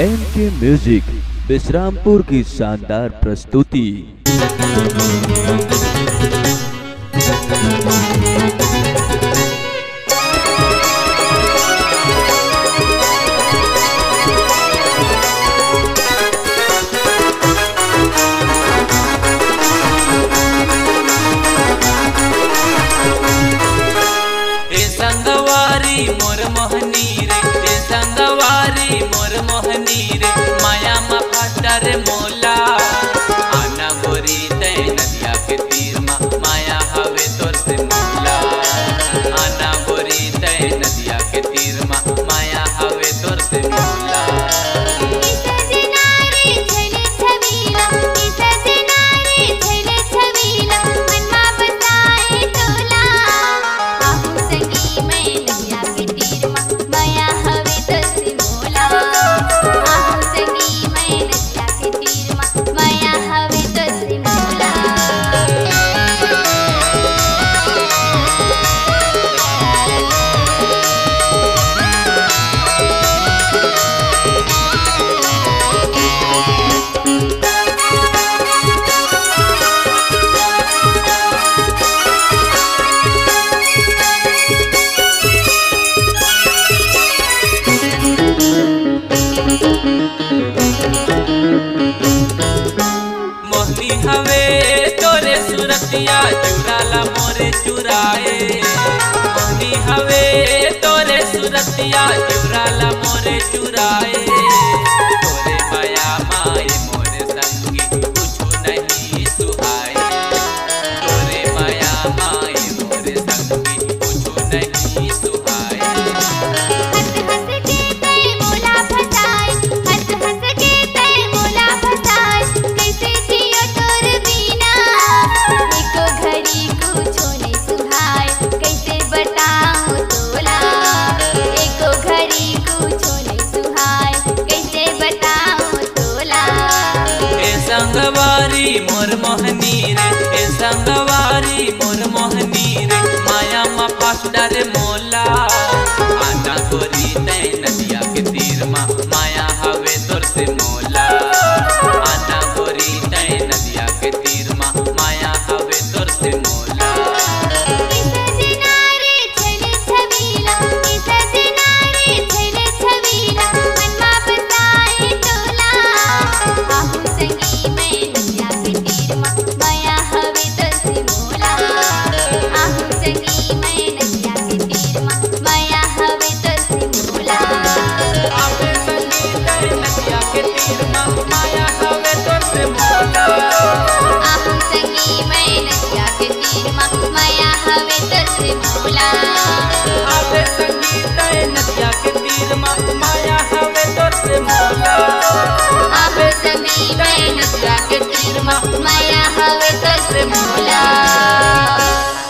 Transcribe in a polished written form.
एनके music Vishrampur की शानदार प्रस्तुति। संगवारी मोर मोहनी रे, संगवारी मोर मोहनी रे, माया मा फाटर मोला आना गोरी ते नदिया के तीर मा माया हवे तोर से मोला आना गोरी ते नदिया के तीर मा माया हवे तोर से मोला। मोहनी हवे तोरे सुरतिया चुराला मोरे चुराए, मोहनी हवे तोरे सुरतिया चुराला मोरे चुराए, तोरे माया माए मोरे संगी कुछ नहीं सुहाए, तोरे माया माए मोरे संगी कुछ नहीं सुहाए। संगवारी मोर मोहनी रे, संगवारी मोर मोहनी रे, माया मा फाटर मोला आना गोरी ते नदिया के तीर मा माया हवे तोर से मोला आना गोरी ते नदिया के तीर मा माया हवे तोर से मोला। माया हवे तोर से मोला।